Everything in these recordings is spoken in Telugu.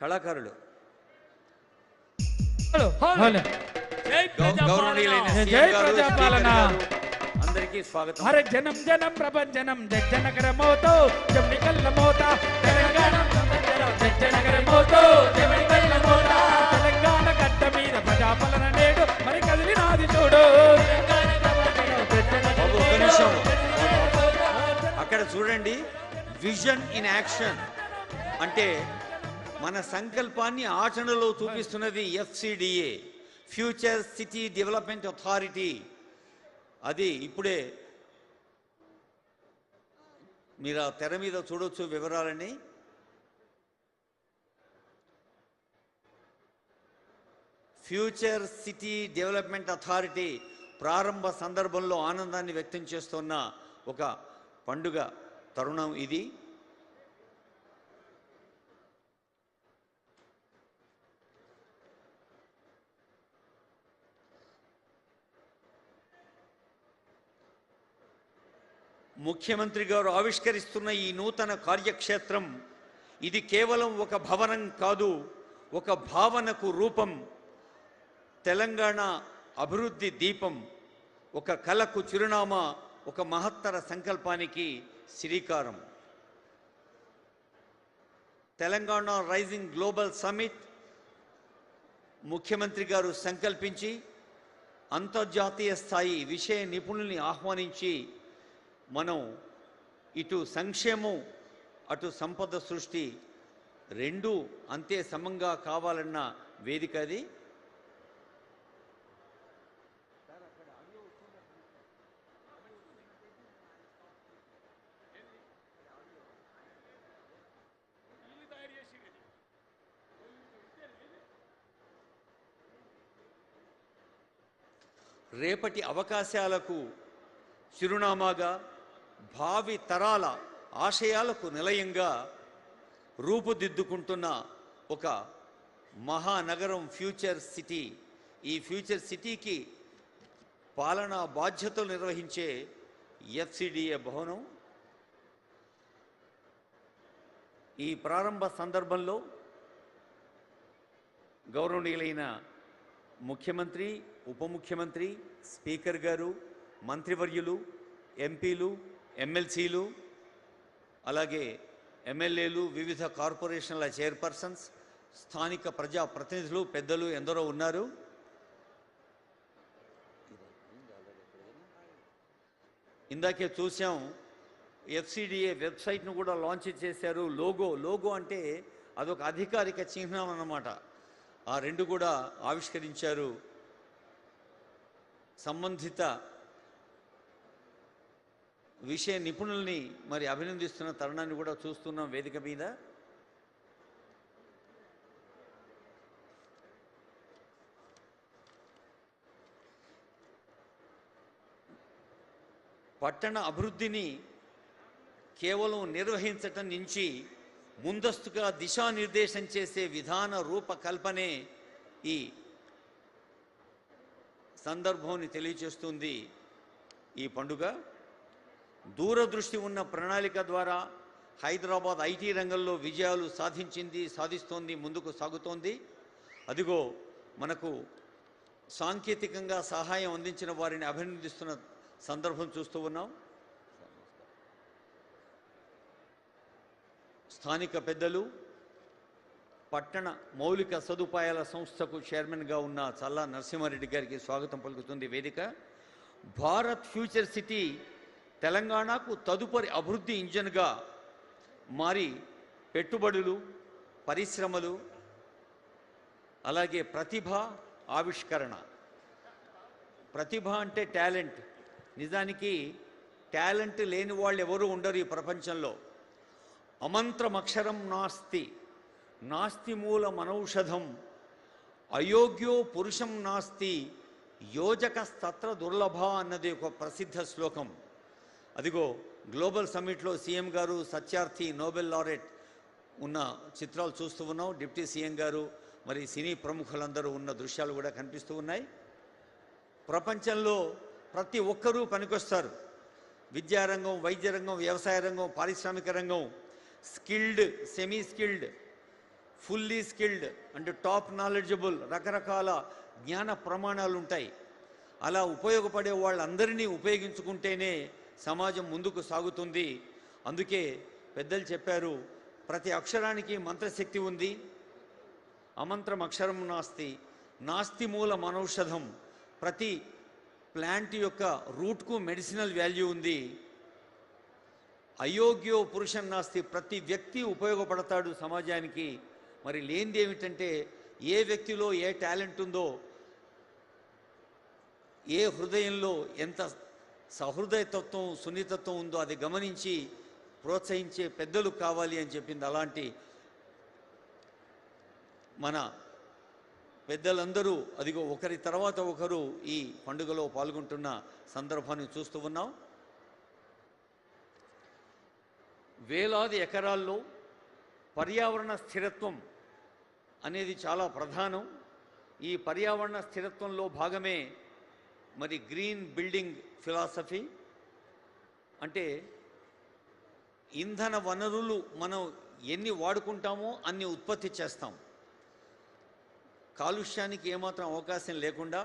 కళాకారులు అందరికీ స్వాగతం. హర జనం జనం ప్రభంజనం జజ్జనగర మోతో జమ్మికల్ల మోత తెలంగాణ జజ్జనగర మోతో జమ్మికల్ల మోత తెలంగాణ గడ్డ మీద ప్రజాపాలన నేడు మరి కదిలినాది చూడు. బాబు ఒక నిమిషం అక్కడ చూడండి. విజన్ ఇన్ యాక్షన్ అంటే మన సంకల్పాన్ని ఆచరణలో చూపిస్తున్నది FCDA, future city development authority. అది ఇప్పుడే మీరు ఆ తెర మీద చూడొచ్చు వివరాలని. ఫ్యూచర్ సిటీ డెవలప్మెంట్ అథారిటీ ప్రారంభ సందర్భంలో ఆనందాన్ని వ్యక్తం చేస్తున్న ఒక పండుగ తరుణం ఇది. ముఖ్యమంత్రి గారు ఆవిష్కరిస్తున్న ఈ నూతన కార్యక్షేత్రం ఇది కేవలం ఒక భవనం కాదు, ఒక భావనకు రూపం, తెలంగాణ అభివృద్ధి దీపం, ఒక కళకు చిరునామా, ఒక మహత్తర సంకల్పానికి శ్రీకారం. తెలంగాణ రైజింగ్ గ్లోబల్ సమ్మిట్ ముఖ్యమంత్రి గారు సంకల్పించి అంతర్జాతీయ స్థాయి విషయ నిపుణుల్ని ఆహ్వానించి మనం ఇటు సంక్షేమం అటు సంపద సృష్టి రెండూ అంతే సమంగా కావాలన్న వేదిక అది. రేపటి అవకాశాలకు చిరునామాగా, భావి తరాల ఆశయాలకు నిలయంగా రూపుదిద్దుకుంటున్న ఒక మహానగరం ఫ్యూచర్ సిటీ. ఈ ఫ్యూచర్ సిటీకి పాలనా బాధ్యతలు నిర్వహించే ఎఫ్సిడిఏ భవనం. ఈ ప్రారంభ సందర్భంలో గౌరవనీయులైన ముఖ్యమంత్రి, ఉప ముఖ్యమంత్రి, స్పీకర్ గారు, మంత్రివర్యులు, ఎంపీలు, ఎమ్మెల్సీలు, అలాగే ఎమ్మెల్యేలు, వివిధ కార్పొరేషన్ల చైర్పర్సన్స్, స్థానిక ప్రజా ప్రతినిధులు, పెద్దలు ఎందరో ఉన్నారు. ఇందాకే చూసాం ఎఫ్సిడిఏ వెబ్సైట్ను కూడా లాంచ్ చేశారు. లోగో అంటే అదొక అధికారిక చిహ్నం అన్నమాట. ఆ రెండు కూడా ఆవిష్కరించారు. సంబంధిత విషయ నిపుణుల్ని మరి అభినందిస్తున్న తరుణాన్ని కూడా చూస్తున్నాం వేదిక మీద. పట్టణ అభివృద్ధిని కేవలం నిర్వహించటం నుంచి ముందస్తుగా దిశానిర్దేశం చేసే విధాన రూపకల్పనే ఈ సందర్భాన్ని తెలియచేస్తుంది ఈ పండుగ. దూరదృష్టి ఉన్న ప్రణాళిక ద్వారా హైదరాబాద్ ఐటీ రంగంలో విజయాలు సాధిస్తోంది, ముందుకు సాగుతోంది. అదిగో మనకు సాంకేతికంగా సహాయం అందించిన వారిని అభినందిస్తున్న సందర్భం చూస్తూ ఉన్నాం. స్థానిక పెద్దలు, పట్టణ మౌలిక సదుపాయాల సంస్థకు చైర్మన్గా ఉన్న చల్లా నరసింహారెడ్డి గారికి స్వాగతం పలుకుతుంది వేదిక. భారత్ ఫ్యూచర్ సిటీ తెలంగాణకు తదుపరి అభివృద్ధి ఇంజన్గా మారి పెట్టుబడులు, పరిశ్రమలు, అలాగే ప్రతిభ ఆవిష్కరణ. ప్రతిభ అంటే టాలెంట్. నిజానికి టాలెంట్ లేని వాళ్ళు ఎవరు ఉండరు ఈ ప్రపంచంలో. అమంత్రమక్షరం నాస్తి, నాస్తి మూలమనౌషధం, అయోగ్యో పురుషం నాస్తి, యోజకస్తత్ర దుర్లభ అన్నది ఒక ప్రసిద్ధ శ్లోకం. అదిగో గ్లోబల్ సమ్మిట్లో సీఎం గారు, సత్యార్థి, నోబెల్ లారెట్ ఉన్న చిత్రాలు చూస్తూ ఉన్నాం. డిప్యూటీ సీఎం గారు, మరి సినీ ప్రముఖులందరూ ఉన్న దృశ్యాలు కూడా కనిపిస్తూ ఉన్నాయి. ప్రపంచంలో ప్రతి ఒక్కరూ పనికొస్తారు. విద్యారంగం, వైద్య రంగం, వ్యవసాయ రంగం, పారిశ్రామిక రంగం, skilled, semi skilled, fully skilled అంటే టాప్ నాలెడ్జబుల్, రకరకాల జ్ఞాన ప్రమాణాలు ఉంటాయి. అలా ఉపయోగపడే వాళ్ళందరినీ ఉపయోగించుకుంటేనే సమాజం ముందుకు సాగుతుంది. అందుకే పెద్దలు చెప్పారు, ప్రతి అక్షరానికి మంత్రశక్తి ఉంది. అమంత్రం అక్షరం నాస్తి, నాస్తి మూల మనౌషధం. ప్రతి ప్లాంట్ యొక్క రూట్కు మెడిసినల్ వాల్యూ ఉంది. అయోగ్యో పురుషం నాస్తి, ప్రతి వ్యక్తి ఉపయోగపడతాడు సమాజానికి. మరి లేనిది ఏమిటంటే, ఏ వ్యక్తిలో ఏ టాలెంట్ ఉందో, ఏ హృదయంలో ఎంత సహృదయతత్వం సున్నితత్వం ఉందో అది గమనించి ప్రోత్సహించే పెద్దలు కావాలి అని చెప్పింది. అలాంటి మన పెద్దలందరూ అదిగో ఒకరి తర్వాత ఒకరు ఈ పండుగలో పాల్గొంటున్న సందర్భాన్ని చూస్తూ ఉన్నాం. వేలాది ఎకరాల్లో పర్యావరణ స్థిరత్వం అనేది చాలా ప్రధానం. ఈ పర్యావరణ స్థిరత్వంలో భాగమే మరి గ్రీన్ బిల్డింగ్ ఫిలాసఫీ. అంటే ఇంధన వనరులు మనం ఎన్ని వాడుకుంటామో అన్ని ఉత్పత్తి చేస్తాం. కాలుష్యానికి ఏమాత్రం అవకాశం లేకుండా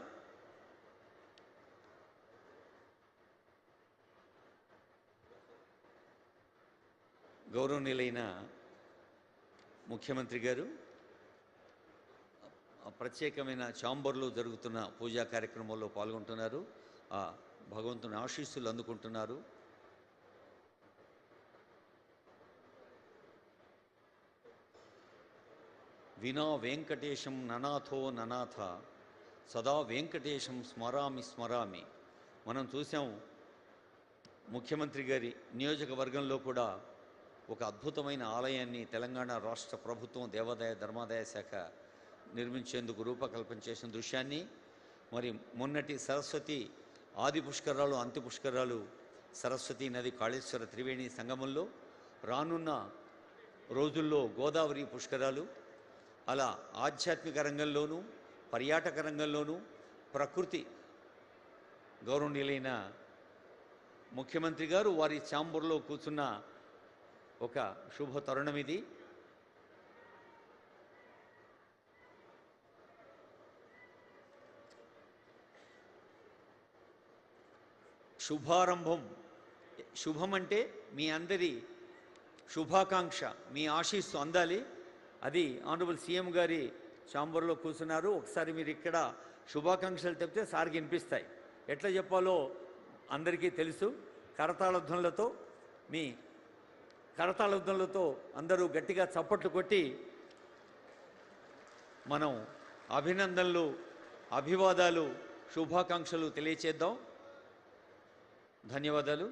గౌరవనీయులైన ముఖ్యమంత్రి గారు ప్రత్యేకమైన ఛాంబర్లో జరుగుతున్న పూజా కార్యక్రమంలో పాల్గొంటున్నారు. ఆ భగవంతుని ఆశీస్సులు అందుకుంటున్నారు. వినా వెంకటేశం ననాథో ననాథ, సదా వెంకటేశం స్మరామి స్మరామి. మనం చూసాం, ముఖ్యమంత్రి గారి నియోజకవర్గంలో కూడా ఒక అద్భుతమైన ఆలయాన్ని తెలంగాణ రాష్ట్ర ప్రభుత్వం దేవాదాయ ధర్మాదాయ శాఖ నిర్మించేందుకు రూపకల్పన చేసిన దృశ్యాన్ని, మరి మొన్నటి సరస్వతి ఆది పుష్కరాలు అంత్య పుష్కరాలు సరస్వతి నది కాళేశ్వర త్రివేణి సంగమంలో, రానున్న రోజుల్లో గోదావరి పుష్కరాలు, అలా ఆధ్యాత్మిక రంగంలోనూ పర్యాటక రంగంలోనూ ప్రకృతి గౌరవనీయులైన ముఖ్యమంత్రి గారు వారి ఛాంబర్లో కూర్చున్న ఒక శుభ తరుణం ఇది. శుభారంభం. శుభం అంటే మీ అందరి శుభాకాంక్ష, మీ ఆశీస్సు అందాలి. అది ఆనరబుల్ సీఎం గారి ఛాంబర్లో కూర్చున్నారు. ఒకసారి మీరు ఇక్కడ శుభాకాంక్షలు చెప్తే సార్కి వినిపిస్తాయి. ఎట్లా చెప్పాలో అందరికీ తెలుసు. కరతాళధ్వనులతో, మీ కరతాళధ్వనులతో అందరూ గట్టిగా చప్పట్లు కొట్టి మనం అభినందనలు, అభివాదాలు, శుభాకాంక్షలు తెలియచేద్దాం. ధన్యవాదాలు.